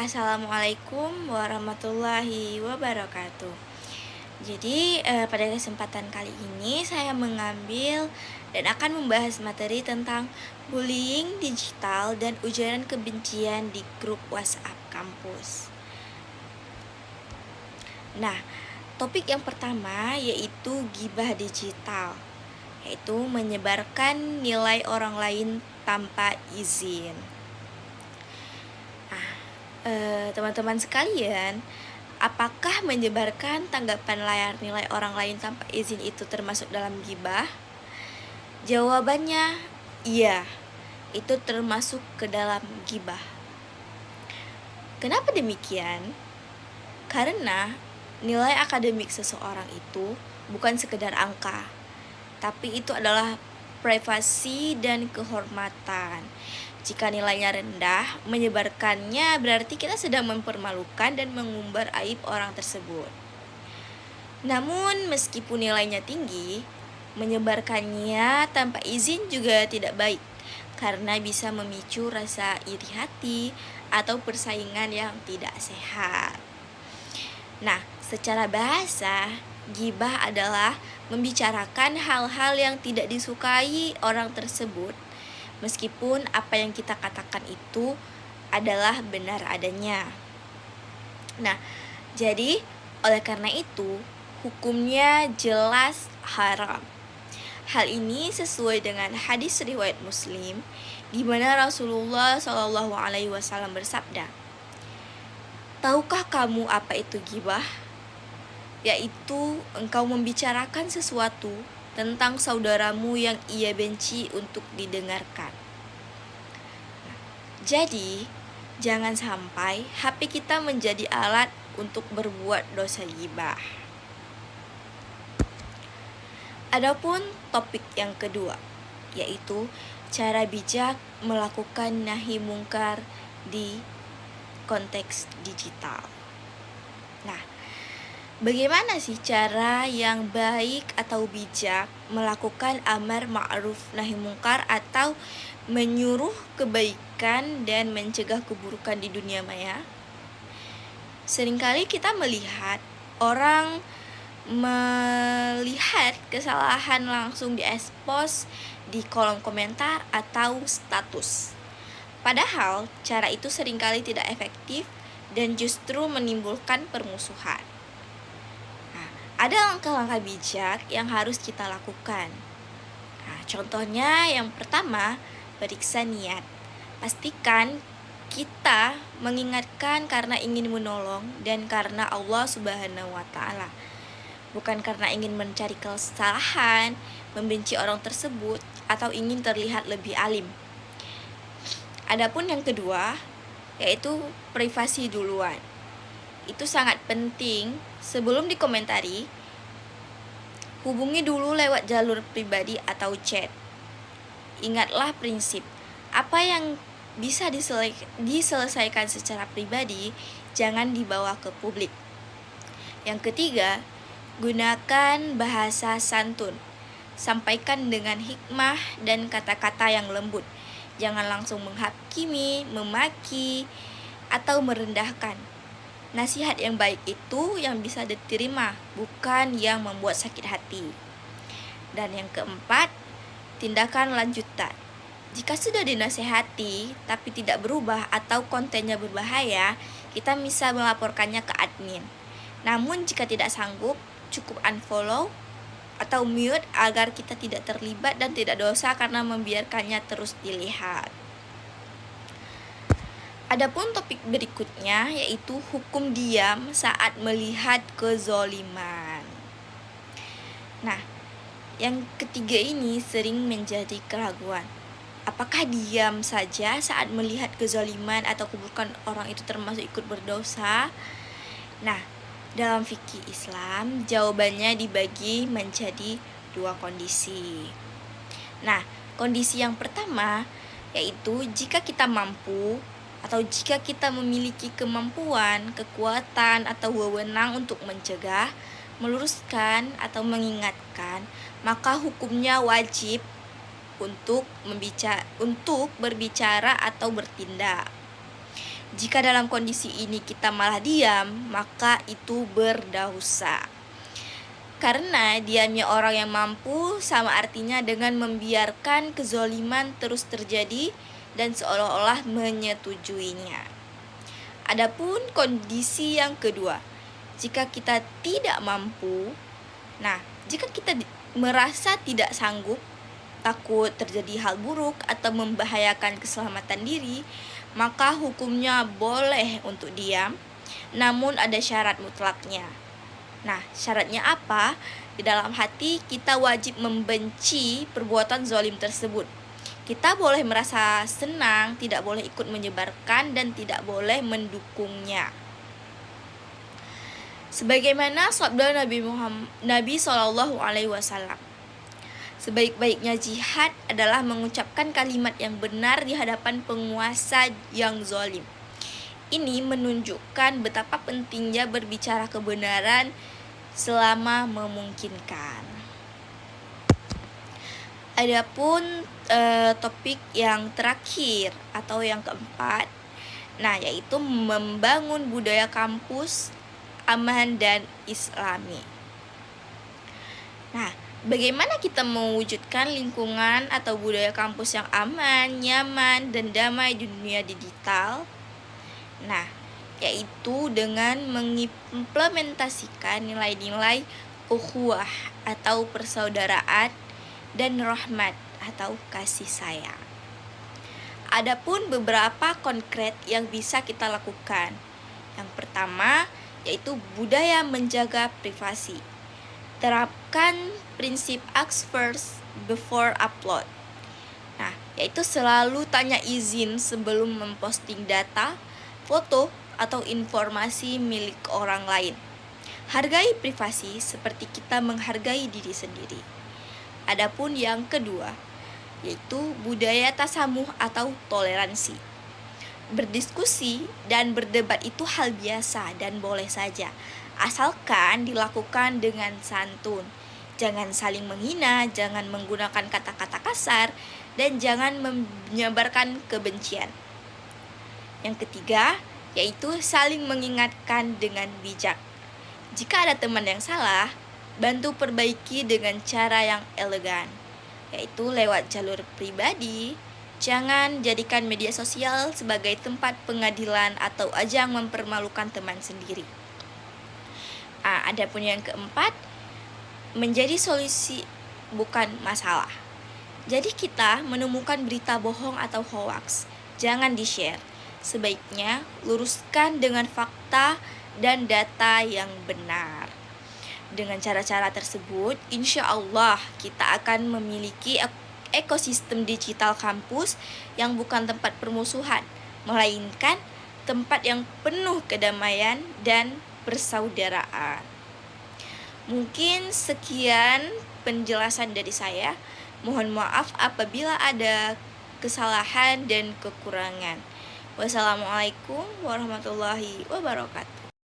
Assalamualaikum warahmatullahi wabarakatuh. Jadi pada kesempatan kali ini saya mengambil dan akan membahas materi tentang bullying digital dan ujaran kebencian di grup WhatsApp kampus. Nah, topik yang pertama yaitu gibah digital, yaitu menyebarkan nilai orang lain tanpa izin. Teman-teman sekalian, apakah menyebarkan tanggapan layar nilai orang lain tanpa izin itu termasuk dalam gibah? Jawabannya iya, itu termasuk ke dalam gibah. Kenapa demikian? Karena nilai akademik seseorang itu bukan sekedar angka, tapi itu adalah privasi dan kehormatan. Jika nilainya rendah, menyebarkannya berarti kita sedang mempermalukan dan mengumbar aib orang tersebut. Namun meskipun nilainya tinggi, menyebarkannya tanpa izin juga tidak baik, karena bisa memicu rasa iri hati atau persaingan yang tidak sehat. Nah, secara bahasa, gibah adalah membicarakan hal-hal yang tidak disukai orang tersebut, meskipun apa yang kita katakan itu adalah benar adanya. Nah, jadi oleh karena itu hukumnya jelas haram. Hal ini sesuai dengan hadis riwayat Muslim, di mana Rasulullah SAW bersabda, "Tahukah kamu apa itu gibah? Yaitu engkau membicarakan sesuatu tentang saudaramu yang ia benci untuk didengarkan." Jadi, jangan sampai HP kita menjadi alat untuk berbuat dosa gibah. Adapun topik yang kedua, yaitu cara bijak melakukan nahi mungkar di konteks digital. Nah, bagaimana sih cara yang baik atau bijak melakukan amar ma'ruf nahi mungkar atau menyuruh kebaikan dan mencegah keburukan di dunia maya? Seringkali kita melihat orang melihat kesalahan langsung diekspos di kolom komentar atau status. Padahal cara itu seringkali tidak efektif dan justru menimbulkan permusuhan. Nah, ada langkah-langkah bijak yang harus kita lakukan. Nah, contohnya yang pertama, periksa niat. Pastikan kita mengingatkan karena ingin menolong dan karena Allah Subhanahu wa Ta'ala, bukan karena ingin mencari kesalahan, membenci orang tersebut, atau ingin terlihat lebih alim. Adapun yang kedua, yaitu privasi duluan. Itu sangat penting. Sebelum dikomentari, hubungi dulu lewat jalur pribadi atau chat. Ingatlah prinsip, apa yang bisa diselesaikan secara pribadi, jangan dibawa ke publik. Yang ketiga, gunakan bahasa santun. Sampaikan dengan hikmah dan kata-kata yang lembut. Jangan langsung menghakimi, memaki, atau merendahkan. Nasihat yang baik itu yang bisa diterima, bukan yang membuat sakit hati. Dan yang keempat, tindakan lanjutan. Jika sudah dinasihati tapi tidak berubah atau kontennya berbahaya, kita bisa melaporkannya ke admin. Namun jika tidak sanggup, cukup unfollow atau mute agar kita tidak terlibat dan tidak dosa karena membiarkannya terus dilihat. Adapun topik berikutnya yaitu hukum diam saat melihat kezoliman. Nah, yang ketiga ini sering menjadi keraguan. Apakah diam saja saat melihat kezaliman atau keburukan orang itu termasuk ikut berdosa? Nah, dalam fikih Islam, jawabannya dibagi menjadi dua kondisi. Nah, kondisi yang pertama yaitu jika kita mampu atau jika kita memiliki kemampuan, kekuatan, atau wewenang untuk mencegah, meluruskan, atau mengingatkan, maka hukumnya wajib untuk berbicara atau bertindak. Jika dalam kondisi ini kita malah diam, maka itu berdosa. Karena diamnya orang yang mampu sama artinya dengan membiarkan kezoliman terus terjadi dan seolah-olah menyetujuinya. Adapun kondisi yang kedua, jika kita tidak mampu, jika kita merasa tidak sanggup, takut terjadi hal buruk atau membahayakan keselamatan diri, maka hukumnya boleh untuk diam, namun ada syarat mutlaknya. Syaratnya apa? Di dalam hati kita wajib membenci perbuatan zalim tersebut. Kita boleh merasa senang, tidak boleh ikut menyebarkan dan tidak boleh mendukungnya. Sebagaimana sabda Nabi SAW, sebaik-baiknya jihad adalah mengucapkan kalimat yang benar di hadapan penguasa yang zalim. Ini menunjukkan betapa pentingnya berbicara kebenaran selama memungkinkan. Adapun topik yang terakhir atau yang keempat, yaitu membangun budaya kampus aman dan islami. Bagaimana kita mewujudkan lingkungan atau budaya kampus yang aman, nyaman, dan damai di dunia digital? Yaitu dengan mengimplementasikan nilai-nilai ukhuwah atau persaudaraan dan rahmat atau kasih sayang. Adapun beberapa konkret yang bisa kita lakukan. Yang pertama, yaitu budaya menjaga privasi. Terapkan prinsip ask first before upload. Yaitu selalu tanya izin sebelum memposting data, foto, atau informasi milik orang lain. Hargai privasi seperti kita menghargai diri sendiri. Adapun yang kedua, yaitu budaya tasamuh atau toleransi. Berdiskusi dan berdebat itu hal biasa dan boleh saja, asalkan dilakukan dengan santun. Jangan saling menghina, jangan menggunakan kata-kata kasar, dan jangan menyebarkan kebencian. Yang ketiga, yaitu saling mengingatkan dengan bijak. Jika ada teman yang salah, bantu perbaiki dengan cara yang elegan, yaitu lewat jalur pribadi. Jangan jadikan media sosial sebagai tempat pengadilan atau ajang mempermalukan teman sendiri. Adapun yang keempat, menjadi solusi bukan masalah. Jadi kita menemukan berita bohong atau hoax, jangan di-share. Sebaiknya luruskan dengan fakta dan data yang benar. Dengan cara-cara tersebut, insya Allah kita akan memiliki ekosistem digital kampus yang bukan tempat permusuhan, melainkan tempat yang penuh kedamaian dan persaudaraan. Mungkin sekian penjelasan dari saya. Mohon maaf apabila ada kesalahan dan kekurangan. Wassalamualaikum warahmatullahi wabarakatuh.